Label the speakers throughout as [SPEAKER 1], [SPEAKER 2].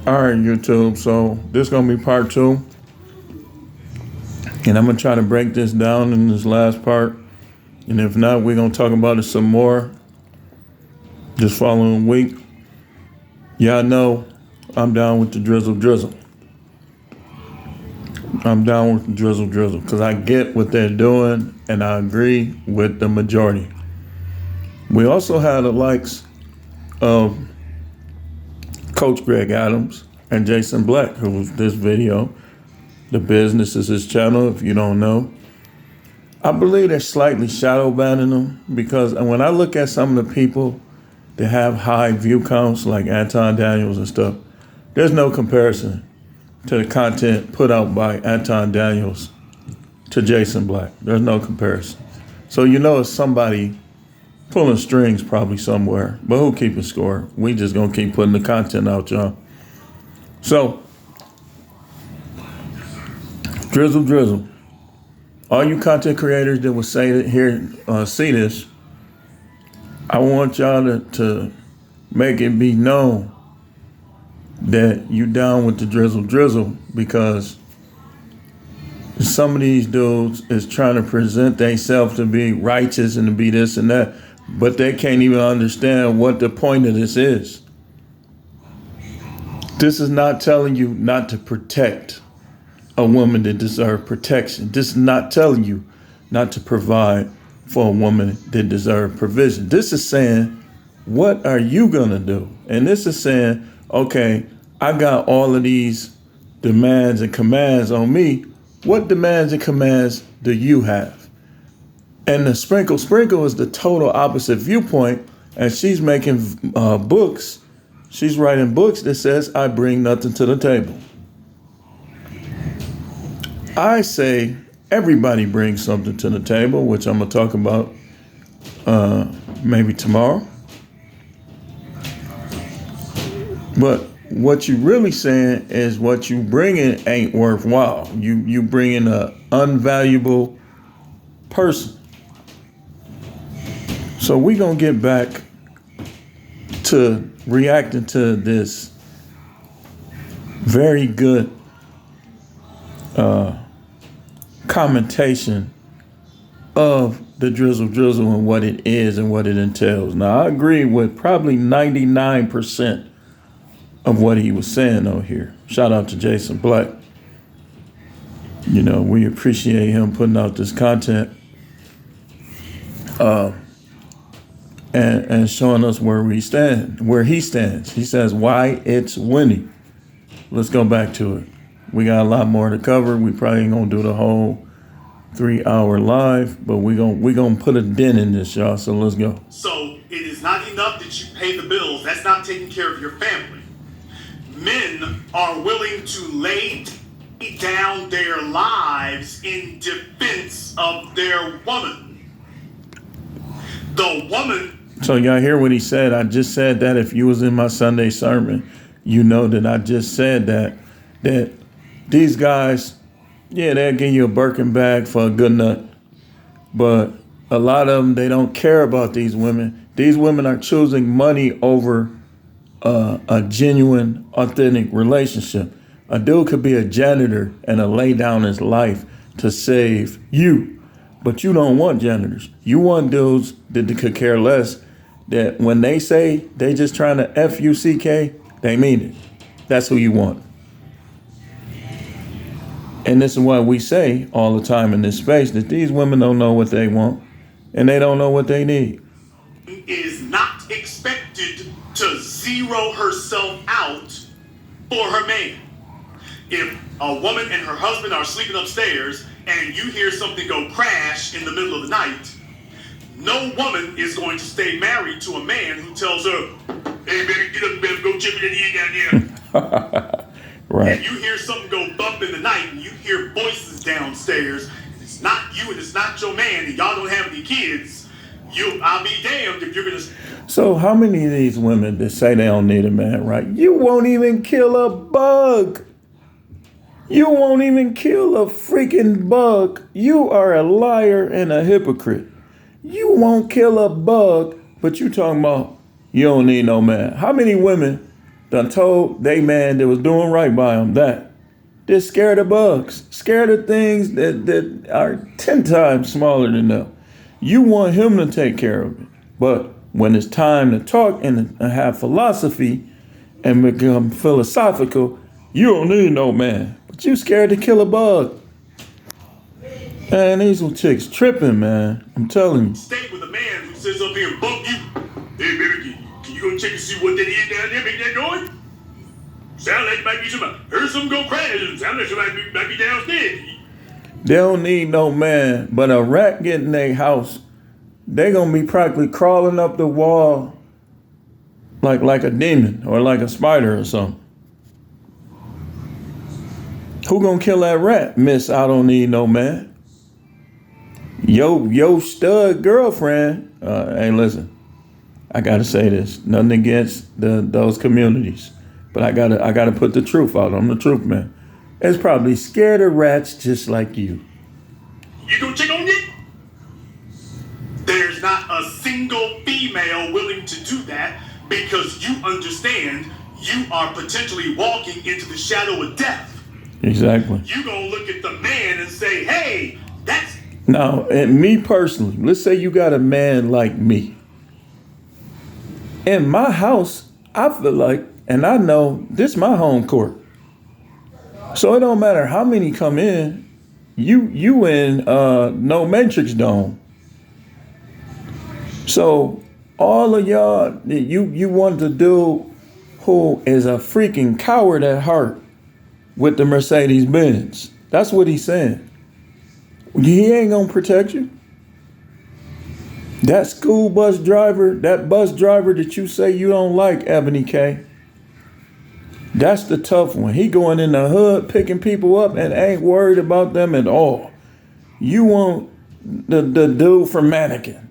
[SPEAKER 1] All right, YouTube. So this is going to be part 2. And I'm going to try to break this down in this last part. And if not, we're going to talk about it some more this following week. Y'all know I'm down with the drizzle. I'm down with the drizzle because I get what they're doing and I agree with the majority. We also had the likes of Coach Greg Adams and Jason Black, who was this video. The business is his channel, if you don't know. I believe they're slightly shadow banning them because when I look at some of the people that have high view counts, like Anton Daniels and stuff, there's no comparison to the content put out by Anton Daniels to Jason Black. There's no comparison. So you know it's somebody pulling strings probably somewhere, but who keeping score? We just gonna keep putting the content out, y'all. So, drizzle. All you content creators that will see this, I want y'all to make it be known that you down with the drizzle because some of these dudes is trying to present themselves to be righteous and to be this and that, but they can't even understand what the point of this is. This is not telling you not to protect a woman that deserves protection. This is not telling you not to provide for a woman that deserves provision. This is saying, what are you gonna do? And this is saying, okay, I got all of these demands and commands on me. What demands and commands do you have? And the sprinkle is the total opposite viewpoint. And she's making books. She's writing books that says, I bring nothing to the table. I say everybody brings something to the table, which I'm going to talk about maybe tomorrow. But what you really saying is what you bringing ain't worthwhile. You bringing a unvaluable person. So we gonna get back to reacting to this very good commentation of the drizzle and what it is and what it entails. Now I agree with probably 99% of what he was saying over here. Shout out to Jason Black. You know, we appreciate him putting out this content and showing us where he stands. He says why it's winning. Let's go back to it. We got a lot more to cover. We probably ain't gonna do the whole 3-hour live, but we gonna put a dent in this, y'all. So let's go.
[SPEAKER 2] So it is not enough that you pay the bills. That's not taking care of your family. Men are willing to lay down their lives in defense of their woman. The woman.
[SPEAKER 1] So y'all hear what he said? I just said that. If you was in my Sunday sermon, you know that I just said that these guys, yeah, they'll give you a Birkin bag for a good nut. But a lot of them, they don't care about these women. These women are choosing money over a genuine, authentic relationship. A dude could be a janitor and lay down his life to save you, but you don't want janitors. You want dudes that could care less, that when they say they just trying to F-U-C-K, they mean it. That's who you want. And this is why we say all the time in this space that these women don't know what they want and they don't know what they need.
[SPEAKER 2] Is not expected to zero herself out for her man. If a woman and her husband are sleeping upstairs and you hear something go crash in the middle of the night, no woman is going to stay married to a man who tells her, hey, baby, get up, baby, go check that in down there. Right. And you hear something go bump in the night and you hear voices downstairs, and it's not you and it's not your man, and y'all don't have any kids, I'll be damned if you're going to...
[SPEAKER 1] So how many of these women that say they don't need a man, right? You won't even kill a bug. You won't even kill a freaking bug. You are a liar and a hypocrite. You won't kill a bug, but you talking about you don't need no man. How many women done told they man that was doing right by them that they're scared of bugs, scared of things that are 10 times smaller than them. You want him to take care of it. But when it's time to talk and have philosophy and become philosophical, you don't need no man. But you scared to kill a bug. Man, these little chicks tripping, man. I'm telling you.
[SPEAKER 2] Stay with a man who sits up here and bump you. Hey, baby, can you go check and see what that is down there? Make that noise? Sound like it might be somebody. Heard something go crash. Sound like somebody might be downstairs.
[SPEAKER 1] They don't need no man, but a rat get in their house, they gonna be practically crawling up the wall like a demon or like a spider or something. Who gonna kill that rat? Miss, I don't need no man. Yo stud girlfriend. Hey, listen, I gotta say this. Nothing against those communities, but I gotta put the truth out. I'm the truth man. It's probably scared of rats just like you.
[SPEAKER 2] You gonna check on it? There's not a single female willing to do that because you understand you are potentially walking into the shadow of death.
[SPEAKER 1] Exactly.
[SPEAKER 2] You gonna look at the man and say, hey, that's...
[SPEAKER 1] Now, and me personally, let's say you got a man like me. In my house, I feel like, and I know this my home court. So it don't matter how many come in, you in no matrix dome. So all of y'all, you want the dude who is a freaking coward at heart with the Mercedes Benz. That's what he's saying. He ain't gonna protect you. That school bus driver, that bus driver that you say you don't like, Ebony K, that's the tough one. He going in the hood, picking people up and ain't worried about them at all. You want the dude from Mannequin.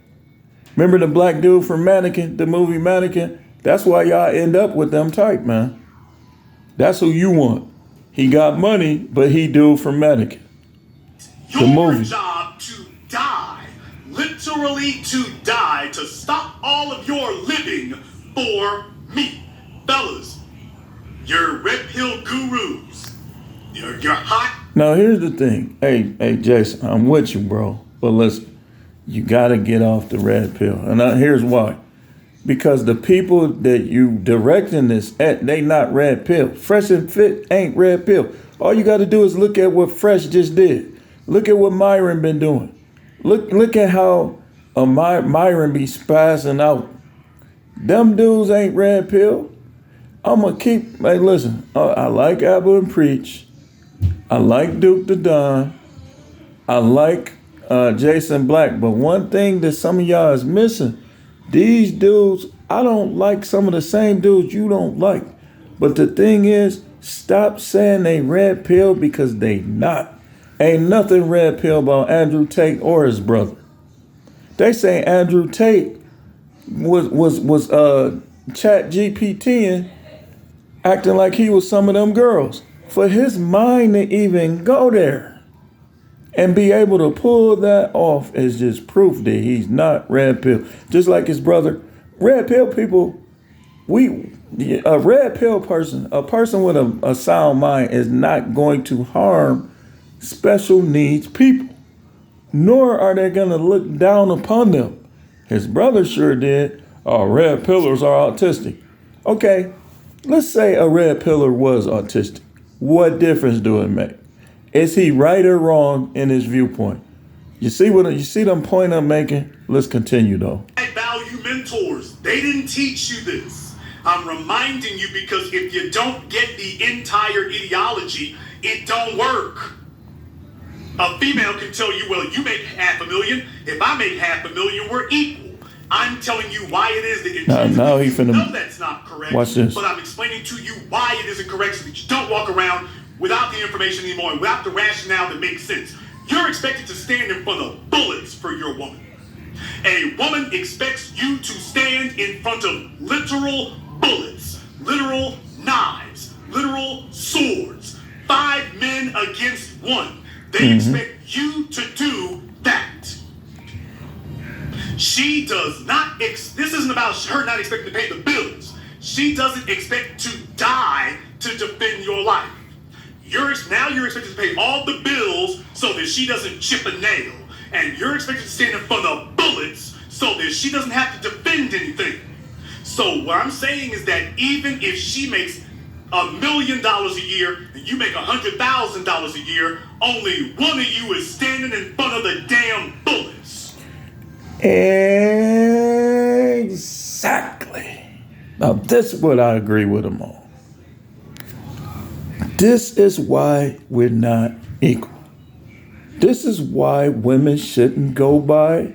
[SPEAKER 1] Remember the black dude from Mannequin, the movie Mannequin? That's why y'all end up with them type, man. That's who you want. He got money, but he dude from Mannequin. The movie.
[SPEAKER 2] Your job to die, literally to die, to stop all of your living for me. Fellas, you're red pill gurus. You're hot.
[SPEAKER 1] Now here's the thing. Hey, Jason, I'm with you, bro. But listen, you gotta get off the red pill. And here's why. Because the people that you directing this at, they not red pill. Fresh and Fit ain't red pill. All you gotta do is look at what Fresh just did. Look at what Myron been doing. Look at how Myron be spazzing out. Them dudes ain't red pill. I'm gonna keep, hey, listen, I like Apple and Preach. I like Duke the Don. I like Jason Black. But one thing that some of y'all is missing, these dudes, I don't like some of the same dudes you don't like. But the thing is, stop saying they red pill because they not. Ain't nothing red pill about Andrew Tate or his brother. They say Andrew Tate was chat GPTing, acting like he was some of them girls. For his mind to even go there and be able to pull that off is just proof that he's not red pill. Just like his brother. Red pill people, a red pill person, a person with a sound mind is not going to harm special needs people, nor are they going to look down upon them. His brother sure did. Oh, red pillars are autistic. Okay, let's say a red pillar was autistic. What difference do it make? Is he right or wrong in his viewpoint? You see them point I'm making? Let's continue though.
[SPEAKER 2] Value mentors, they didn't teach you this. I'm reminding you because if you don't get the entire ideology, it don't work. A female can tell you, well, you make $500,000. If I make $500,000, we're equal. I'm telling you why it is that
[SPEAKER 1] now he finna.
[SPEAKER 2] No, that's not correct.
[SPEAKER 1] Watch this.
[SPEAKER 2] But I'm explaining to you why it isn't correct so that you don't walk around without the information anymore, without the rationale that makes sense. You're expected to stand in front of bullets for your woman. A woman expects you to stand in front of literal bullets, literal knives, literal swords. 5 men against 1. They expect you to do that. She does not, this isn't about her not expecting to pay the bills. She doesn't expect to die to defend your life. Now you're expected to pay all the bills so that she doesn't chip a nail. And you're expected to stand in front of bullets so that she doesn't have to defend anything. So what I'm saying is that even if she makes $1 million a year and you make $100,000 a year, only one of you is standing in front of the damn bullets.
[SPEAKER 1] Exactly. Now, this is what I agree with them on. This is why we're not equal. This is why women shouldn't go by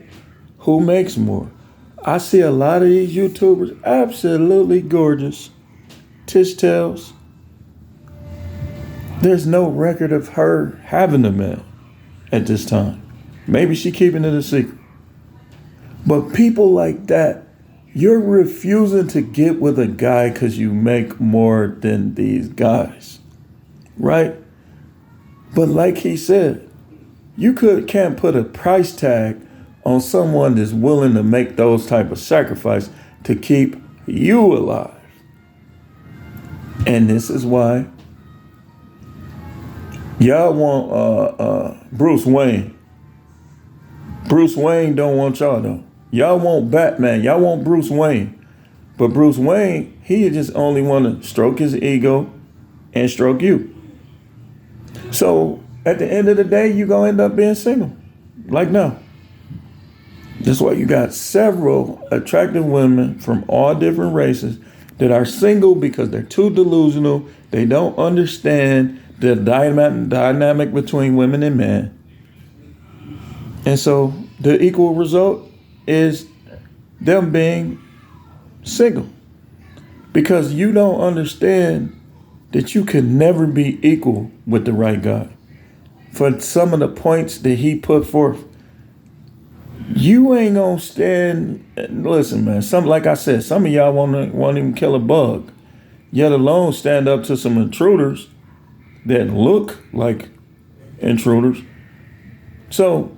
[SPEAKER 1] who makes more. I see a lot of these YouTubers, absolutely gorgeous, tish tails. There's no record of her having a man at this time. Maybe she keeping it a secret. But people like that, you're refusing to get with a guy because you make more than these guys, right? But like he said, you can't put a price tag on someone that's willing to make those type of sacrifice to keep you alive. And this is why y'all want Bruce Wayne. Bruce Wayne don't want y'all though. Y'all want Batman. Y'all want Bruce Wayne. But Bruce Wayne, he just only want to stroke his ego and stroke you. So at the end of the day, you're going to end up being single. Like now. That's why you got several attractive women from all different races that are single because they're too delusional. They don't understand the dynamic between women and men. And so the equal result is them being single. Because you don't understand that you can never be equal with the right guy. For some of the points that he put forth, you ain't gonna stand. Listen, man. Like I said, some of y'all won't even kill a bug, yet alone stand up to some intruders that look like intruders. So,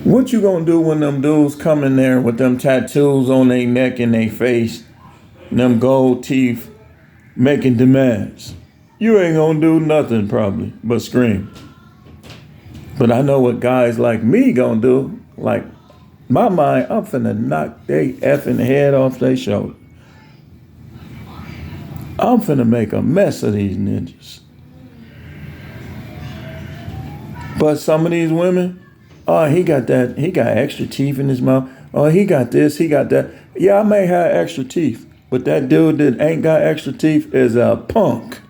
[SPEAKER 1] what you gonna do when them dudes come in there with them tattoos on their neck and their face, and them gold teeth, making demands? You ain't gonna do nothing probably but scream. But I know what guys like me gonna do. Like, my mind, I'm finna knock they effing head off their shoulder. I'm finna make a mess of these ninjas. But some of these women, oh, he got extra teeth in his mouth. Oh, he got this, he got that. Yeah, I may have extra teeth, but that dude that ain't got extra teeth is a punk.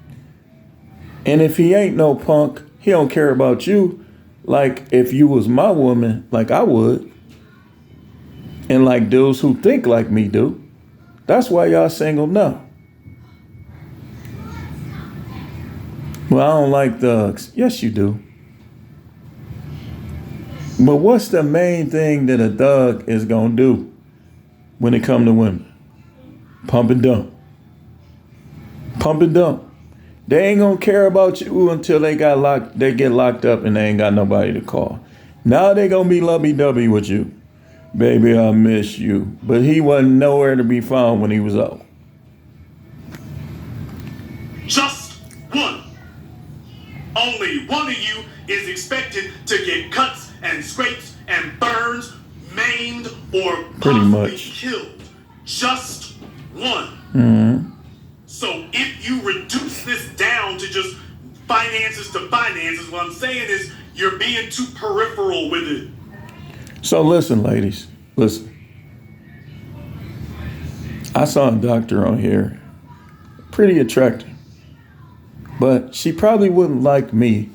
[SPEAKER 1] And if he ain't no punk, he don't care about you. Like if you was my woman, like I would. And like dudes who think like me do. That's why y'all single now. Well, I don't like thugs. Yes, you do. But what's the main thing that a thug is gonna do when it come to women? Pump and dump. Pump and dump. They ain't gonna care about you until they get locked up and they ain't got nobody to call. Now they gonna be lovey-dovey with you. Baby, I miss you. But he wasn't nowhere to be found when he was out.
[SPEAKER 2] Just one. Only one of you is expected to get cuts and scrapes and burns, maimed, or possibly killed. Just one.
[SPEAKER 1] Mm-hmm.
[SPEAKER 2] So if you reduce this down to just finances to finances, what I'm saying is you're being too peripheral with it.
[SPEAKER 1] So listen, ladies, listen. I saw a doctor on here, pretty attractive, but she probably wouldn't like me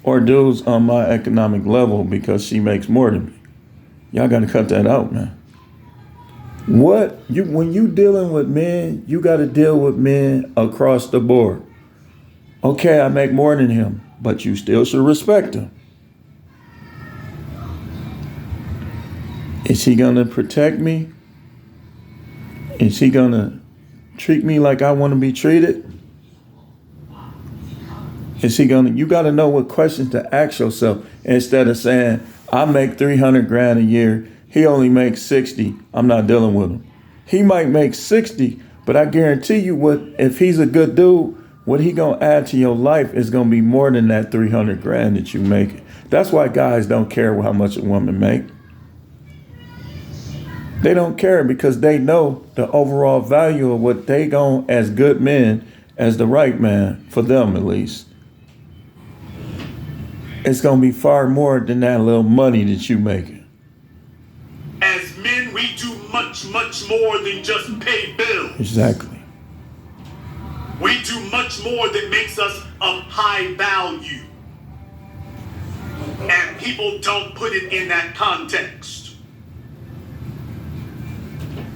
[SPEAKER 1] or dudes on my economic level because she makes more than me. Y'all got to cut that out, man. When you dealing with men, you got to deal with men across the board. Okay, I make more than him, but you still should respect him. Is he gonna protect me? Is he gonna treat me like I want to be treated? You got to know what questions to ask yourself instead of saying, I make $300,000 a year. He only makes 60. I'm not dealing with him. He might make 60, but I guarantee you what, if he's a good dude, what he gonna add to your life is gonna be more than that 300 grand that you make. That's why guys don't care how much a woman make. They don't care because they know the overall value of what they gon' as good men, as the right man, for them at least. It's gonna be far more than that little money that you making.
[SPEAKER 2] As men, we do much more than just pay bills.
[SPEAKER 1] Exactly.
[SPEAKER 2] We do much more that makes us of high value. And people don't put it in that context.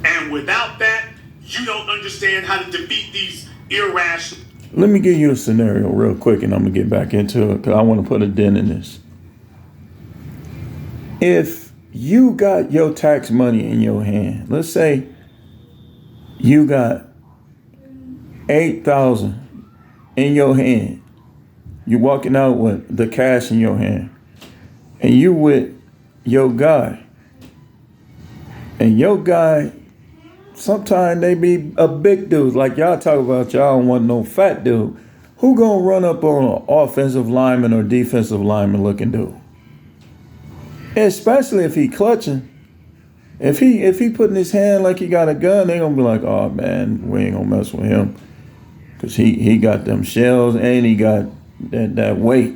[SPEAKER 2] And without that, you don't understand how to defeat these irrational.
[SPEAKER 1] Let me give you a scenario real quick and I'm gonna get back into it because I want to put a dent in this. If you got your tax money in your hand, let's say you got 8,000 in your hand. You walking out with the cash in your hand. And you with your guy. And your guy, sometimes they be a big dude. Like y'all talk about, y'all don't want no fat dude. Who gonna run up on an offensive lineman or defensive lineman looking dude? Especially if he clutching. If he putting his hand like he got a gun, they gonna be like, oh man, we ain't gonna mess with him. Cause he got them shells and he got that weight.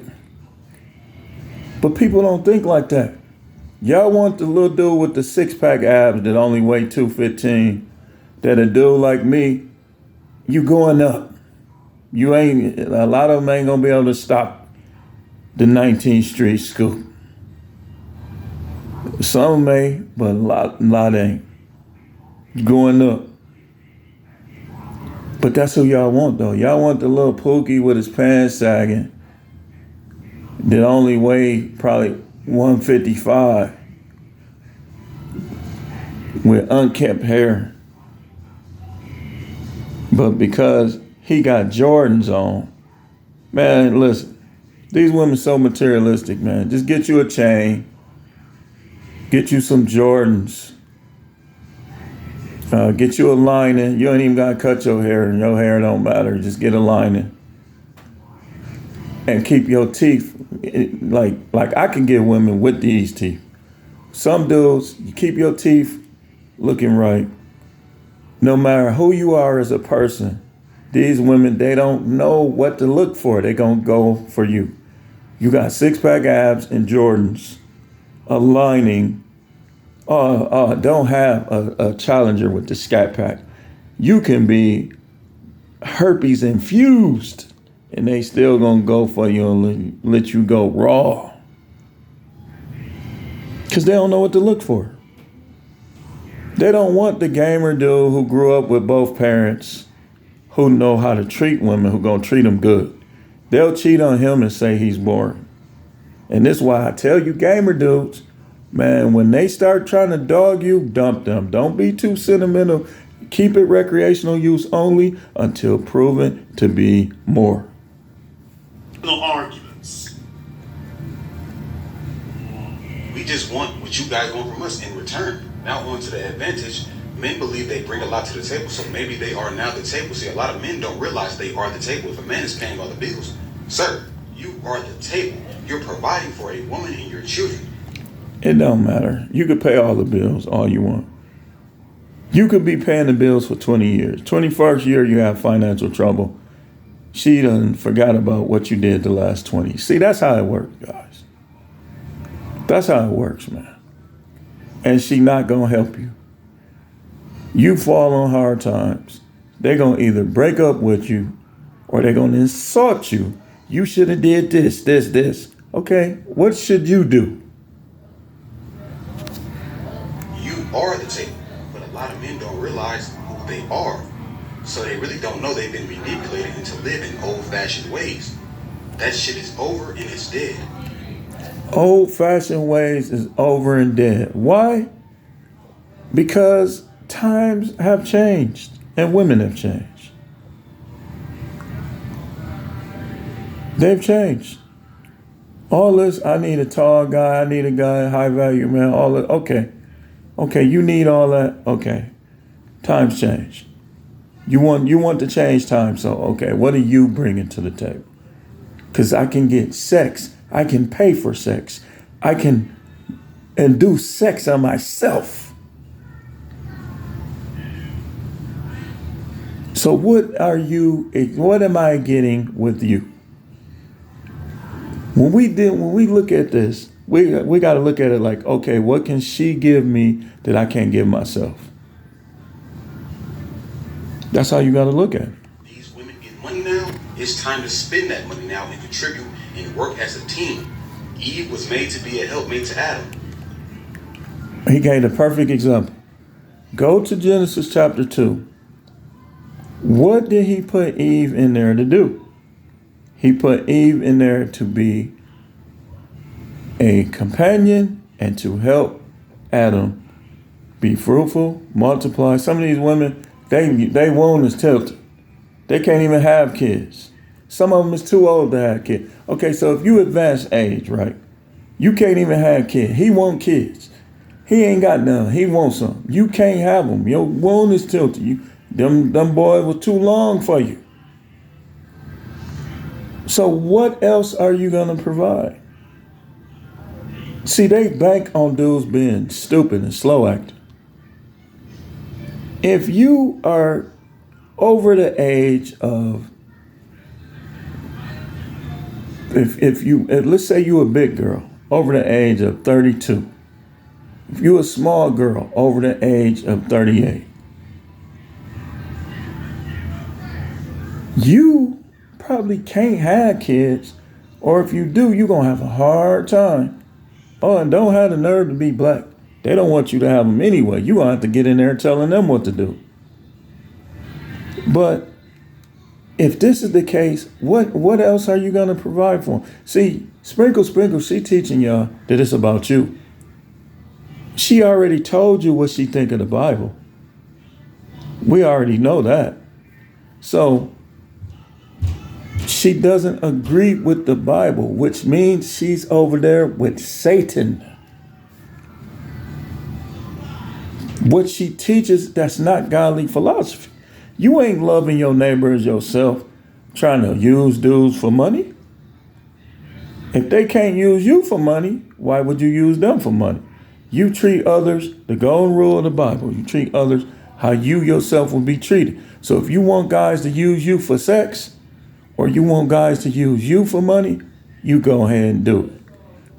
[SPEAKER 1] But people don't think like that. Y'all want the little dude with the 6-pack abs that only weigh 215. That a dude like me, you going up. You ain't, a lot of them ain't gonna be able to stop the 19th Street scoop. Some may, but a lot ain't. Going up. But that's who y'all want though. Y'all want the little pookie with his pants sagging that only weigh probably 155 with unkempt hair. But because he got Jordans on, man, listen, these women so materialistic, man. Just get you a chain, get you some Jordans, get you a lining. You ain't even gotta cut your hair, and your hair don't matter. Just get a lining, and keep your teeth like I can get women with these teeth. Some dudes, you keep your teeth looking right. No matter who you are as a person, these women, they don't know what to look for. They gonna go for you. You got 6-pack abs and Jordans, a lining. Don't have a challenger with the scat pack. You can be herpes infused and they still gonna go for you and let you go raw. Cause they don't know what to look for. They don't want the gamer dude who grew up with both parents, who know how to treat women, who gonna treat them good. They'll cheat on him and say he's boring. And this is why I tell you gamer dudes, man, when they start trying to dog you, dump them. Don't be too sentimental. Keep it recreational use only until proven to be more.
[SPEAKER 2] Arguments.
[SPEAKER 3] We just want what you guys want from us in return. Now on to the advantage. Men believe they bring a lot to the table, so maybe they are now the table. See, a lot of men don't realize they are the table. If a man is paying all the bills, sir, you are the table. You're providing for a woman and your children.
[SPEAKER 1] It don't matter. You could pay all the bills all you want. You could be paying the bills for 20 years. 21st year, you have financial trouble. She done forgot about what you did the last 20. See, that's how it works, guys. That's how it works, man. And she not gonna help you. You fall on hard times. They're gonna either break up with you or they're gonna insult you. You should have did this. Okay, what should you do?
[SPEAKER 3] You are the table, but a lot of men don't realize who they are. So they really don't know they've been manipulated into living old-fashioned ways. That shit is over and it's dead.
[SPEAKER 1] Old-fashioned ways is over and dead. Why? Because times have changed and women have changed. They've changed. All this, I need a tall guy, I need a guy, high value man, all that. Okay, you need all that. Okay. Times change. You want to change time. So, okay, what are you bringing to the table? Because I can get sex. I can pay for sex. I can induce sex on myself. So what am I getting with you? When we look at this, we got to look at it like, okay, what can she give me that I can't give myself? That's how you got to look at it.
[SPEAKER 3] These women get money now. It's time to spend that money now and contribute and work as a team. Eve was made to be a helpmate to Adam.
[SPEAKER 1] He gave the perfect example. Go to Genesis chapter 2. What did he put Eve in there to do? He put Eve in there to be a companion and to help Adam be fruitful, multiply. Some of these women, they womb is tilted. They can't even have kids. Some of them is too old to have kids. Okay, so if you advance age, right, you can't even have kids. He want kids. He ain't got none. He wants some. You can't have them. Your womb is tilted. Them boys were too long for you. So what else are you going to provide? See, they bank on dudes being stupid and slow acting. If you are over the age of, let's say you a big girl over the age of 32. If you a small girl over the age of 38, you probably can't have kids, or if you do, you're going to have a hard time. Oh, and don't have the nerve to be black. They don't want you to have them anyway. You're going to have to get in there telling them what to do. But if this is the case, what else are you going to provide for them? See, Sprinkle, she teaching y'all that it's about you. She already told you what she think of the Bible. We already know that. So she doesn't agree with the Bible, which means she's over there with Satan. What she teaches, that's not godly philosophy. You ain't loving your neighbor as yourself, trying to use dudes for money. If they can't use you for money, why would you use them for money? You treat others, the golden rule of the Bible, you treat others how you yourself will be treated. So if you want guys to use you for sex, or you want guys to use you for money, you go ahead and do it.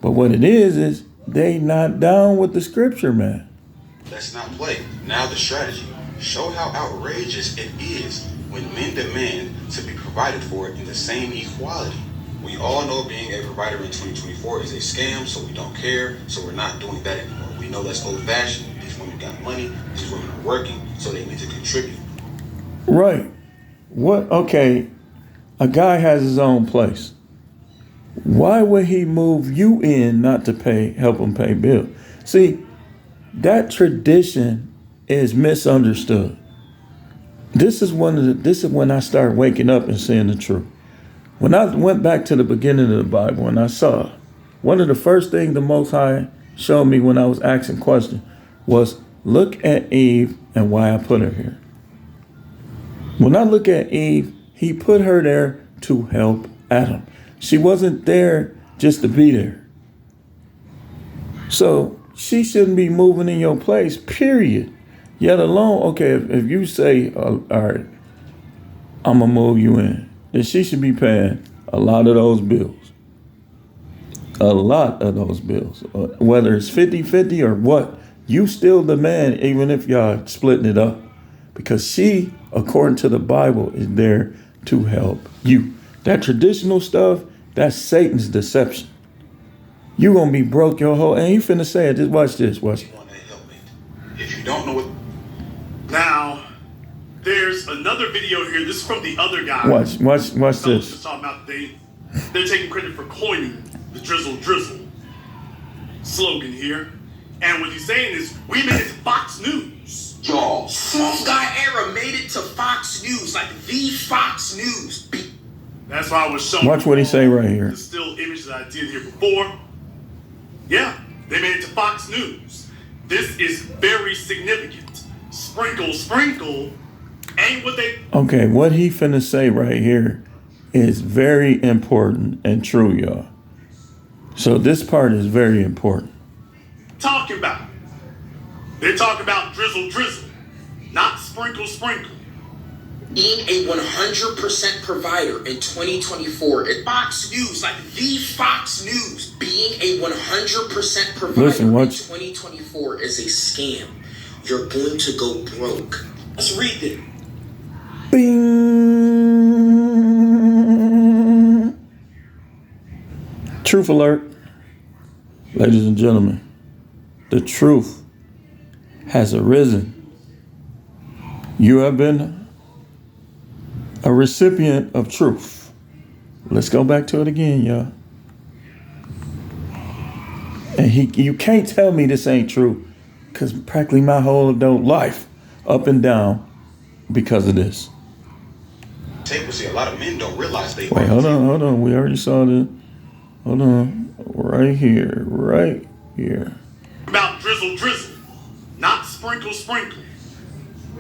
[SPEAKER 1] But what it is they not down with the scripture, man.
[SPEAKER 3] Let's not play. Now the strategy. Show how outrageous it is when men demand to be provided for in the same equality. We all know being a provider in 2024 is a scam, so we don't care, so we're not doing that anymore. We know that's old-fashioned. These women got money, these women are working, so they need to contribute.
[SPEAKER 1] Right. What? Okay, a guy has his own place. Why would he move you in not to help him pay bills? See, that tradition is misunderstood. This is when I started waking up and seeing the truth. When I went back to the beginning of the Bible and I saw, one of the first things the Most High showed me when I was asking questions was, look at Eve and why I put her here. When I look at Eve, he put her there to help Adam. She wasn't there just to be there. So she shouldn't be moving in your place, period. Yet alone, okay, if you say, all right, I'm going to move you in, then she should be paying a lot of those bills. A lot of those bills. Whether it's 50-50 or what, you still the man, even if y'all splitting it up. Because she, according to the Bible, is there to help you. That traditional stuff, that's Satan's deception. You going to be broke your whole, and he finna say it, just watch this, watch it.
[SPEAKER 3] If you don't know what...
[SPEAKER 2] Now, there's another video here. This is from the other guy.
[SPEAKER 1] Watch this.
[SPEAKER 2] Just talking about they're taking credit for coining the DRIZZLE slogan here. And what he's saying is, we made it to Fox News.
[SPEAKER 4] Y'all, Smooth Guy Era made it to Fox News, like the Fox News.
[SPEAKER 2] That's why I was showing.
[SPEAKER 1] Watch what he say right here.
[SPEAKER 2] The still image that I did here before. Yeah, they made it to Fox News. This is very significant. sprinkle, sprinkle ain't what they...
[SPEAKER 1] Okay, what he finna say right here is very important and true, y'all. So this part is very important.
[SPEAKER 2] talking about. They're talking about drizzle, drizzle, not sprinkle, sprinkle.
[SPEAKER 4] Being a 100% provider in 2024 at Fox News, like the Fox News, being a 100% provider in 2024 is a scam. You're going to go broke. Let's read it.
[SPEAKER 1] Bing. Truth alert. Ladies and gentlemen, the truth has arisen. You have been a recipient of truth. Let's go back to it again, y'all. And you can't tell me this ain't true, because practically my whole adult life, up and down, because of this.
[SPEAKER 3] See, a lot of men don't realize they.
[SPEAKER 1] Wait, hold on. We already saw the. Hold on, right here.
[SPEAKER 2] About drizzle, drizzle, not sprinkle, sprinkle.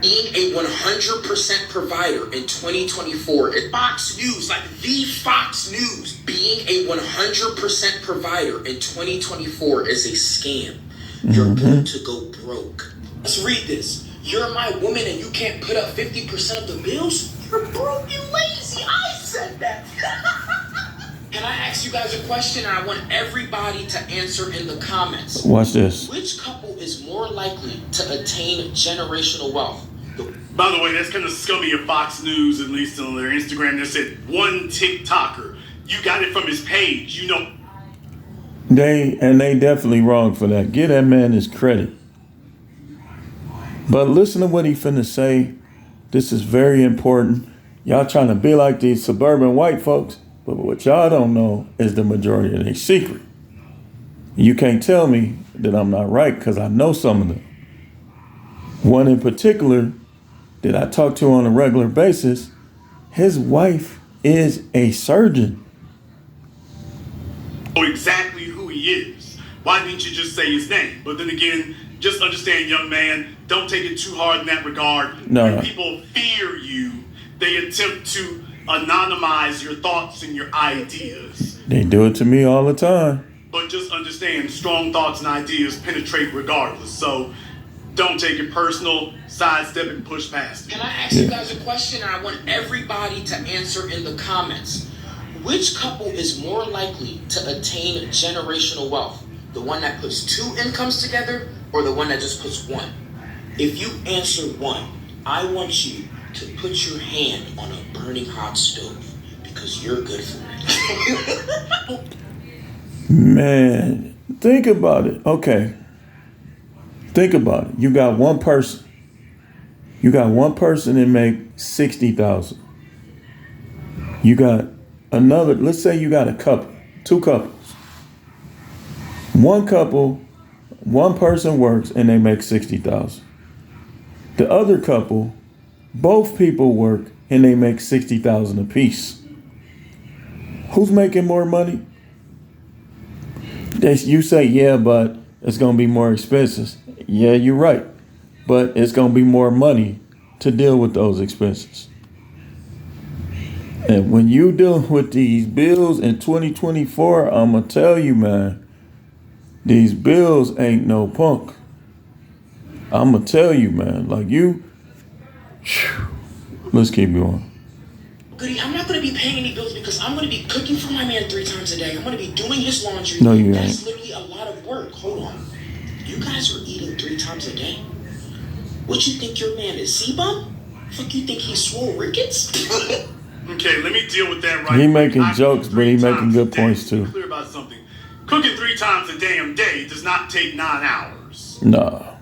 [SPEAKER 4] Being a 100% provider in 2024 at Fox News, like the Fox News, being a 100% provider in 2024 is a scam. You're going to go broke. Let's read this. You're my woman and you can't put up 50% of the bills? You're broke and lazy. I said that. Can I ask you guys a question? And I want everybody to answer in the comments.
[SPEAKER 1] Watch this.
[SPEAKER 4] Which couple is more likely to attain generational wealth?
[SPEAKER 2] By the way, that's kind of scummy of Fox News, at least on their Instagram. They said one TikToker. You got it from his page, you know.
[SPEAKER 1] They definitely wrong for that. Give that man his credit. But listen to what he finna say. This is very important. Y'all trying to be like these suburban white folks, but what y'all don't know is the majority of their secret. You can't tell me that I'm not right, because I know some of them. One in particular that I talk to on a regular basis, his wife is a surgeon.
[SPEAKER 2] Know exactly who he is. Why didn't you just say his name? But then again, just understand, young man, don't take it too hard in that regard.
[SPEAKER 1] No.
[SPEAKER 2] When people fear you, they attempt to anonymize your thoughts and your ideas.
[SPEAKER 1] They do it to me all the time.
[SPEAKER 2] But just understand, strong thoughts and ideas penetrate regardless. So don't take it personal, sidestep and push past it.
[SPEAKER 4] Can I ask you guys a question? And I want everybody to answer in the comments. Which couple is more likely to attain generational wealth? The one that puts two incomes together or the one that just puts one? If you answer one, I want you to put your hand on a burning hot stove because you're good for it.
[SPEAKER 1] Man, think about it. Okay. Think about it. You got one person. that make 60,000. You got another, let's say you got a couple, two couples. One couple, one person works and they make 60,000. The other couple, both people work and they make 60,000 apiece. Who's making more money? You say, yeah, but it's going to be more expenses. Yeah, you're right. But it's going to be more money to deal with those expenses. And when you deal with these bills in 2024, I'm going to tell you, man, these bills ain't no punk. I'm going to tell you, man, like let's keep going.
[SPEAKER 4] Goody, I'm not going to be paying any bills because I'm going to be cooking for my man 3 times a day. I'm going to be doing his laundry.
[SPEAKER 1] No, you
[SPEAKER 4] That's
[SPEAKER 1] ain't.
[SPEAKER 4] literally a lot of work. Hold on. You guys are eating 3 times a day? What you think your man is, C-Bum? Fuck, you think he's swole rickets?
[SPEAKER 2] Okay, let me deal with that right.
[SPEAKER 1] He making
[SPEAKER 2] I
[SPEAKER 1] jokes,
[SPEAKER 2] cook
[SPEAKER 1] but he
[SPEAKER 2] 3
[SPEAKER 1] making
[SPEAKER 2] times
[SPEAKER 1] good
[SPEAKER 2] a day.
[SPEAKER 1] points too.
[SPEAKER 2] Be clear about something. Cooking 3 times a damn day does not take 9 hours.
[SPEAKER 1] Nah.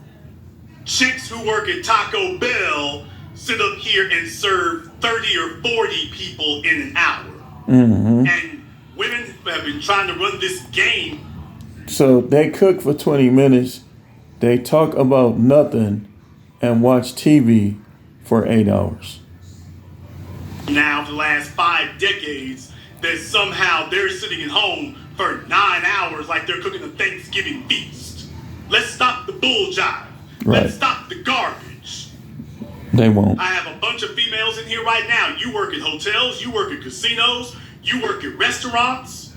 [SPEAKER 2] Chicks who work at Taco Bell sit up here and serve 30 or 40 people in an hour.
[SPEAKER 1] Mm-hmm.
[SPEAKER 2] And women have been trying to run this game.
[SPEAKER 1] So they cook for 20 minutes, they talk about nothing, and watch TV for 8 hours.
[SPEAKER 2] Now, for the last 5 decades, that somehow they're sitting at home for 9 hours like they're cooking a Thanksgiving feast. Let's stop the bull jive.
[SPEAKER 1] Right.
[SPEAKER 2] Let's stop the garbage.
[SPEAKER 1] They won't.
[SPEAKER 2] I have a bunch of females in here right now. You work at hotels, you work at casinos, you work at restaurants.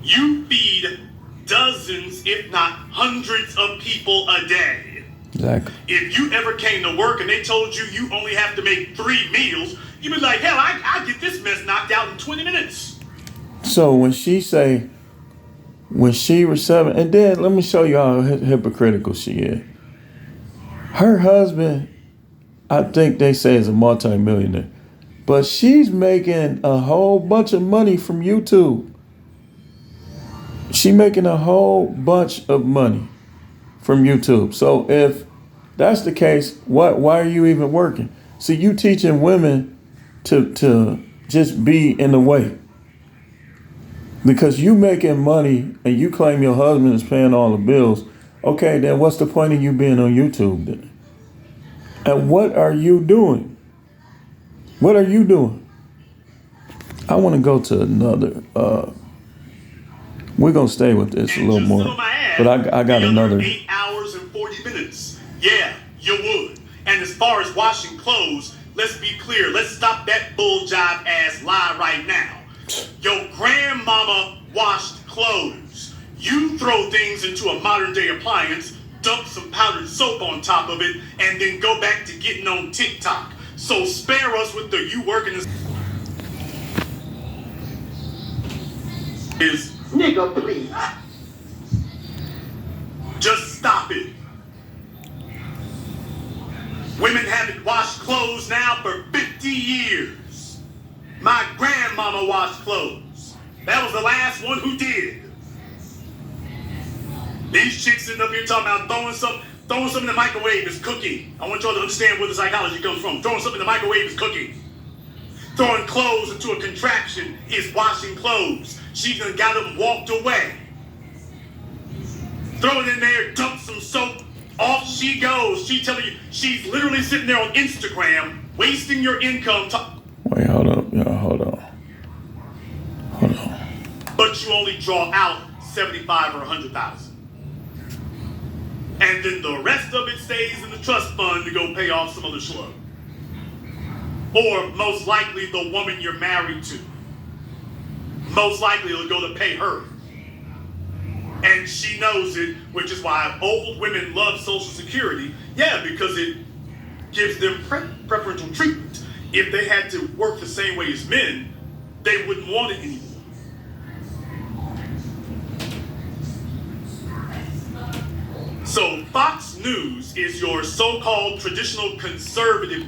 [SPEAKER 2] You feed dozens, if not hundreds of people a day.
[SPEAKER 1] Exactly.
[SPEAKER 2] If you ever came to work and they told you you only have to make 3 meals, you'd be like, hell, I get this mess knocked out in 20 minutes.
[SPEAKER 1] So when she was 7, and then let me show you how hypocritical she is. Her husband, I think they say, is a multimillionaire, but she's making a whole bunch of money from YouTube. She making a whole bunch of money from YouTube. So if that's the case, why are you even working? See, you teaching women to just be in the way. Because you making money and you claim your husband is paying all the bills. Okay, then what's the point of you being on YouTube then? And what are you doing? What are you doing? I want to go to another. We're going to stay with this a little more. But I got another.
[SPEAKER 2] 8 hours and 40 minutes. Yeah, you would. And as far as washing clothes, let's be clear. Let's stop that bull job ass lie right now. Your grandmama washed clothes. You throw things into a modern day appliance, dump some powdered soap on top of it, and then go back to getting on TikTok. So spare us with the you working is nigga, please. Just stop it. Women haven't washed clothes now for 50 years. My grandmama washed clothes. That was the last one who did. These chicks sitting up here talking about throwing something in the microwave is cooking. I want y'all to understand where the psychology comes from. Throwing something in the microwave is cooking. Throwing clothes into a contraption is washing clothes. She done got them walked away. Throw it in there, dump some soap, off she goes. She telling you she's literally sitting there on Instagram, wasting your income.
[SPEAKER 1] Wait, hold up, y'all, hold on.
[SPEAKER 2] But you only draw out 75 or 100,000. And then the rest of it stays in the trust fund to go pay off some other schlub. Or most likely the woman you're married to. Most likely it'll go to pay her. And she knows it, which is why old women love Social Security. Yeah, because it gives them preferential treatment. If they had to work the same way as men, they wouldn't want it anymore. So Fox News is your so-called traditional conservative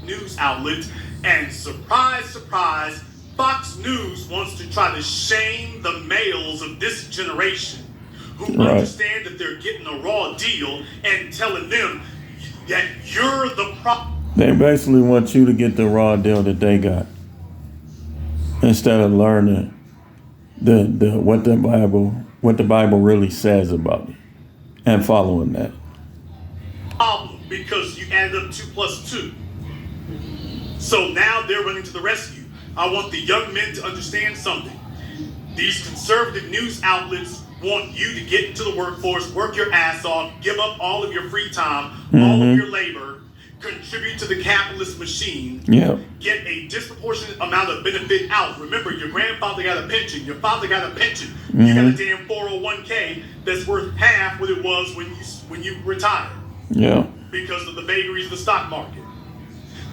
[SPEAKER 2] news outlet, and surprise, surprise, Fox News wants to try to shame the males of this generation who understand that they're getting a raw deal and telling them that you're the problem.
[SPEAKER 1] They basically want you to get the raw deal that they got instead of learning what the Bible really says about it and following that.
[SPEAKER 2] Because you added up 2 plus 2. So now they're running to the rescue. I want the young men to understand something. These conservative news outlets want you to get into the workforce, work your ass off, give up all of your free time, all of your labor, contribute to the capitalist machine, get a disproportionate amount of benefit out. Remember, your grandfather got a pension, your father got a pension, you got a damn 401k that's worth half what it was when you retired.
[SPEAKER 1] Yeah.
[SPEAKER 2] Because of the vagaries of the stock market.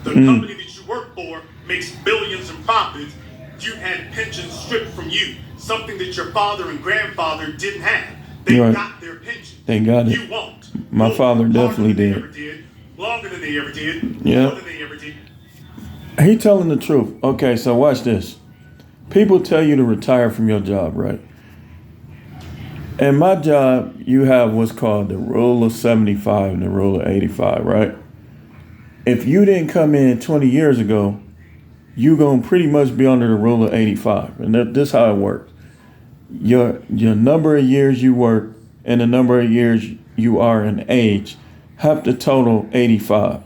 [SPEAKER 2] The company that you work for makes billions in profits. You had pensions stripped from you, something that your father and grandfather didn't have. They got their pension.
[SPEAKER 1] They got it.
[SPEAKER 2] You won't.
[SPEAKER 1] My father definitely did.
[SPEAKER 2] Longer than they ever did.
[SPEAKER 1] Yeah.
[SPEAKER 2] More than they ever did.
[SPEAKER 1] He telling the truth. Okay, so watch this. People tell you to retire from your job, right? In my job, you have what's called the rule of 75 and the rule of 85, right? If you didn't come in 20 years ago, you're going to pretty much be under the rule of 85. And this is how it works. Your number of years you work and the number of years you are in age have to total 85.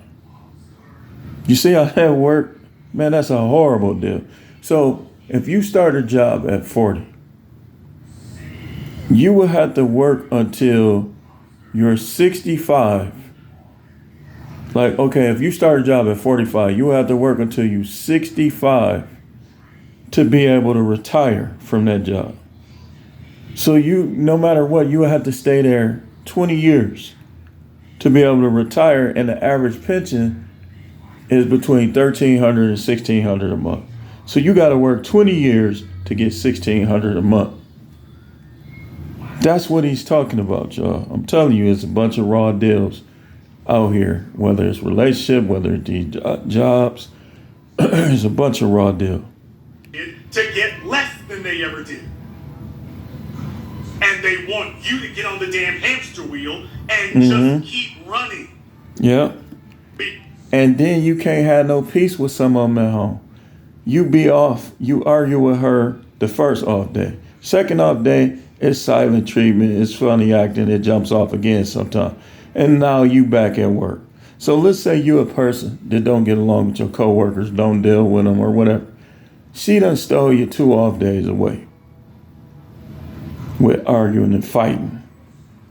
[SPEAKER 1] You see how that works? Man, that's a horrible deal. So if you start a job at 40, you will have to work until you're 65 Like, okay, if you start a job at 45, you have to work until you 65 to be able to retire from that job. So you, no matter what, you have to stay there 20 years to be able to retire, and the average pension is between $1,300 and $1,600 a month. So you got to work 20 years to get $1,600 a month. That's what he's talking about, y'all. I'm telling you, it's a bunch of raw deals out here, whether it's relationship, whether it's these jobs. There's a bunch of raw deal.
[SPEAKER 2] To get less than they ever did. And they want you to get on the damn hamster wheel and just keep running.
[SPEAKER 1] Yeah. And then you can't have no peace with some of them at home. You be off, you argue with her the first off day. Second off day, it's silent treatment, it's funny acting, it jumps off again sometime. And now you back at work. So let's say you a person that don't get along with your coworkers, don't deal with them or whatever. She done stole you 2 off days away with arguing and fighting.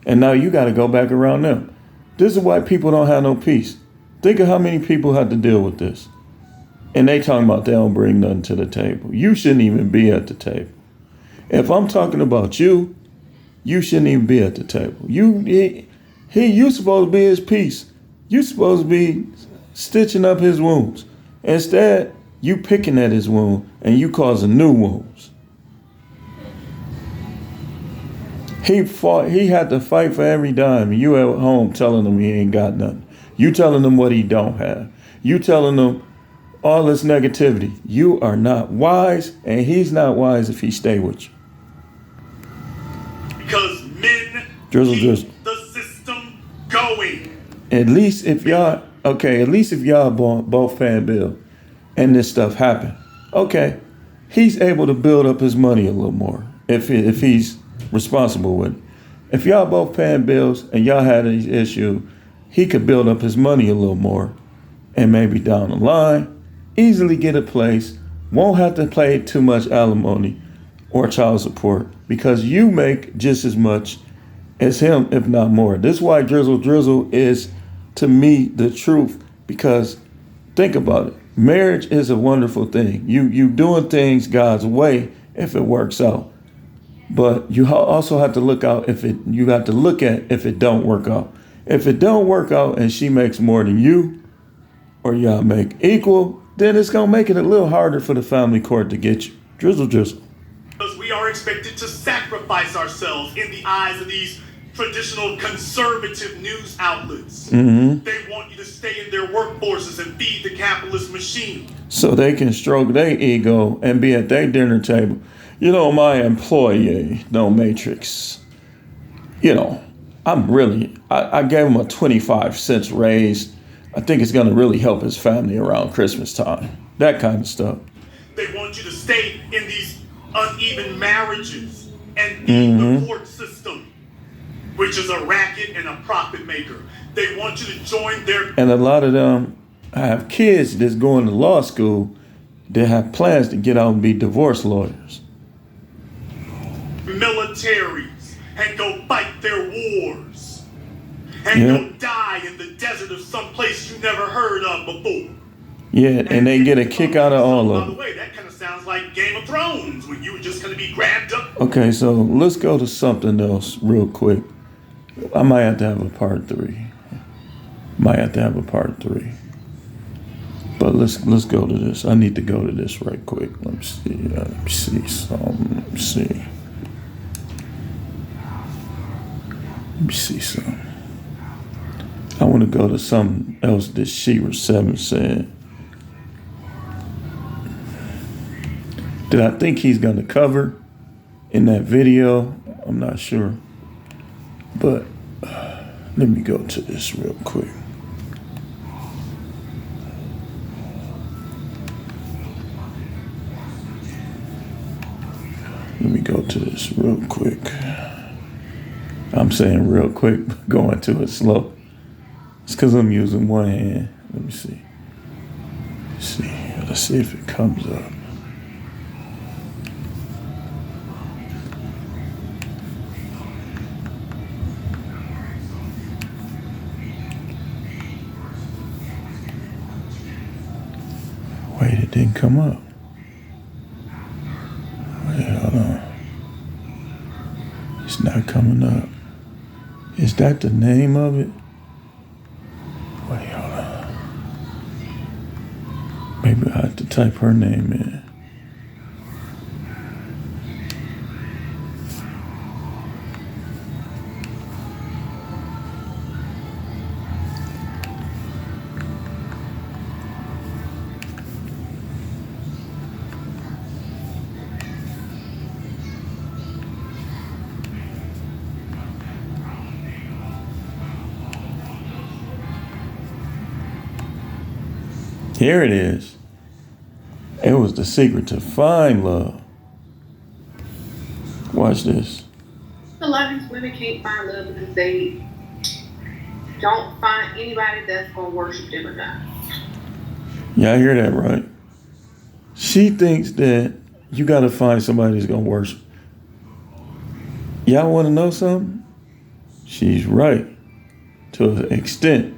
[SPEAKER 1] And now you got to go back around them. This is why people don't have no peace. Think of how many people have to deal with this. And they talking about they don't bring nothing to the table. You shouldn't even be at the table. If I'm talking about you, you shouldn't even be at the table. You supposed to be his peace. You supposed to be stitching up his wounds. Instead, you picking at his wound and you causing new wounds. He had to fight for every dime. You at home telling him he ain't got nothing. You telling him what he don't have. You telling him all this negativity. You are not wise, and he's not wise if he stay with you.
[SPEAKER 2] Because men
[SPEAKER 1] Drizzle,
[SPEAKER 2] keep
[SPEAKER 1] drizzle.
[SPEAKER 2] the system going.
[SPEAKER 1] At least if y'all both paying bills and this stuff happen. Okay, he's able to build up his money a little more if he's responsible with it. If y'all both paying bills and y'all had an issue, he could build up his money a little more and maybe down the line easily get a place, won't have to pay too much alimony or child support because you make just as much as him, if not more. This is why drizzle is, to me, the truth, because think about it. Marriage is a wonderful thing. You doing things God's way if it works out. But you also have to look out if it don't work out. If it don't work out and she makes more than you, or y'all make equal, then it's gonna make it a little harder for the family court to get you. Drizzle.
[SPEAKER 2] Because we are expected to sacrifice ourselves in the eyes of these traditional conservative news outlets. They want you to stay in their workforces and feed the capitalist machine. So they can stroke their ego and be at their dinner table. You know, my employee, no matrix. You know, I gave him a 25 cents raise. I think it's going to really help his family around Christmas time. That kind of stuff. They want you to stay in these uneven marriages and feed the court system, which is a racket and a profit maker. They want you to join their... And a lot of them have kids that's going to law school that have plans to get out and be divorce lawyers. Militaries and go fight their wars. And go die in the desert of some place you never heard of before. Yeah, and they get a kick out of all of them. By the way, that kind of sounds like Game of Thrones when you were just going to be grabbed up. Okay, so let's go to something else real quick. I might have to have a part 3. But let's go to this. I need to go to this right quick. Let me see something. I want to go to something else that Shira 7 said that I think he's going to cover in that video. I'm not sure. But let me go to this real quick. I'm saying real quick, going to it slow. It's because I'm using one hand. Let me see. Let's see if it comes up.
[SPEAKER 1] It didn't come up. Wait, hold on. It's not coming up. Is that the name of it? Wait, hold on. Maybe I have to type her name in. Here it is. It was the secret to find love. Watch this.
[SPEAKER 5] A lot of these women can't find love because they don't find anybody that's going to worship them or not.
[SPEAKER 1] Y'all hear that, right? She thinks that you got to find somebody that's going to worship. Y'all want to know something? She's right to an extent.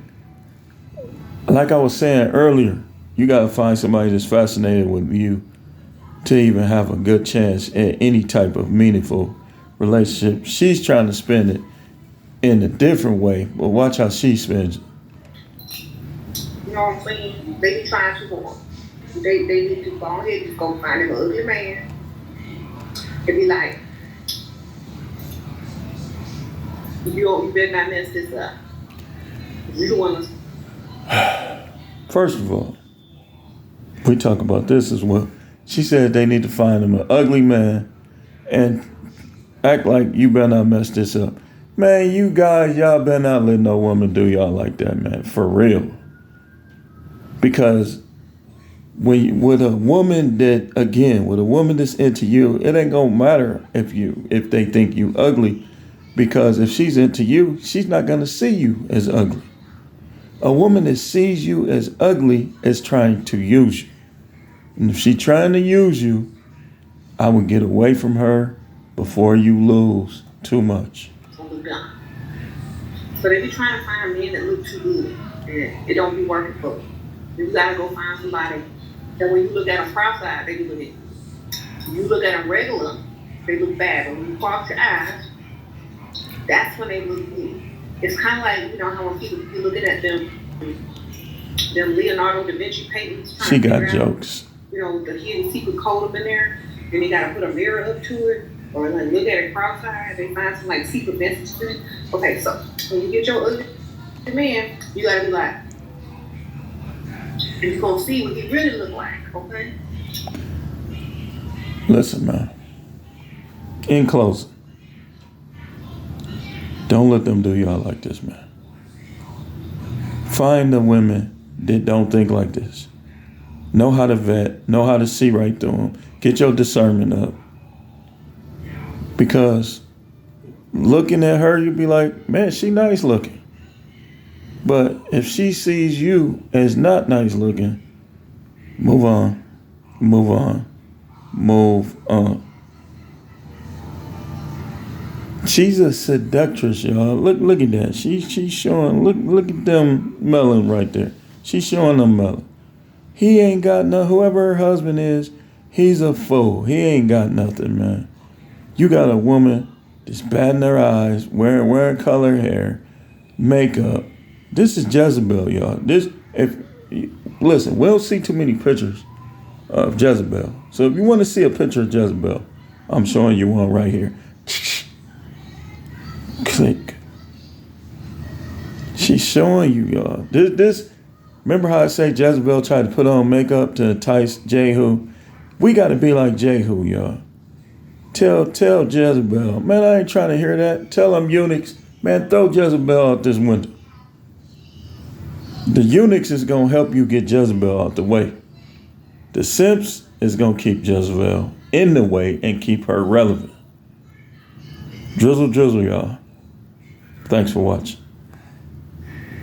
[SPEAKER 1] Like I was saying earlier, you got to find somebody that's fascinated with you to even have a good chance at any type of meaningful relationship. She's trying to spend it in a different way, but watch how she spends it.
[SPEAKER 5] You know what I'm saying? They be trying too hard. They need to go ahead and go find an ugly man and be like, you better not mess this up. You the one.
[SPEAKER 1] First of all, we talk about this as well. She said they need to find him an ugly man and act like you better not mess this up. Man, you guys, y'all better not let no woman do y'all like that, man. For real. Because with a woman that's into you, it ain't gonna matter if they think you ugly. Because if she's into you, she's not gonna see you as ugly. A woman that sees you as ugly is trying to use you. And if she's trying to use you, I would get away from her before you lose too much.
[SPEAKER 5] So they be trying to find a man that look too good, and it don't be working for them. You gotta go find somebody that when you look at them cross-eyed, they be looking. You look at them regular, they look bad. But when you cross your eyes, that's when they look good. It's kind of like, you know, how when people be looking at them Leonardo da Vinci paintings.
[SPEAKER 1] She got jokes.
[SPEAKER 5] You know, the hidden secret code up in there, and they gotta put a mirror up to it, or like look at it cross-eyed. They find some like secret message to it. Okay, so when you get your ugly man, you gotta be like, and you're gonna see what he really look like. Okay.
[SPEAKER 1] Listen, man. In closing, don't let them do y'all like this, man. Find the women that don't think like this. Know how to vet, know how to see right through them. Get your discernment up. Because looking at her, you'll be like, man, she nice looking. But if she sees you as not nice looking, move on, move on, move on. She's a seductress, y'all. Look at that. She's showing. Look at them melon right there. She's showing them melon. He ain't got nothing. Whoever her husband is, he's a fool. He ain't got nothing, man. You got a woman that's batting her eyes, wearing colored hair, makeup. This is Jezebel, y'all. Listen, we don't see too many pictures of Jezebel. So if you want to see a picture of Jezebel, I'm showing you one right here. Click. She's showing you, y'all. This. Remember how I say Jezebel tried to put on makeup to entice Jehu? We got to be like Jehu, y'all. Tell Jezebel, man, I ain't trying to hear that. Tell them eunuchs, man, throw Jezebel out this window. The eunuchs is going to help you get Jezebel out the way. The simps is going to keep Jezebel in the way and keep her relevant. Drizzle, y'all. Thanks for watching.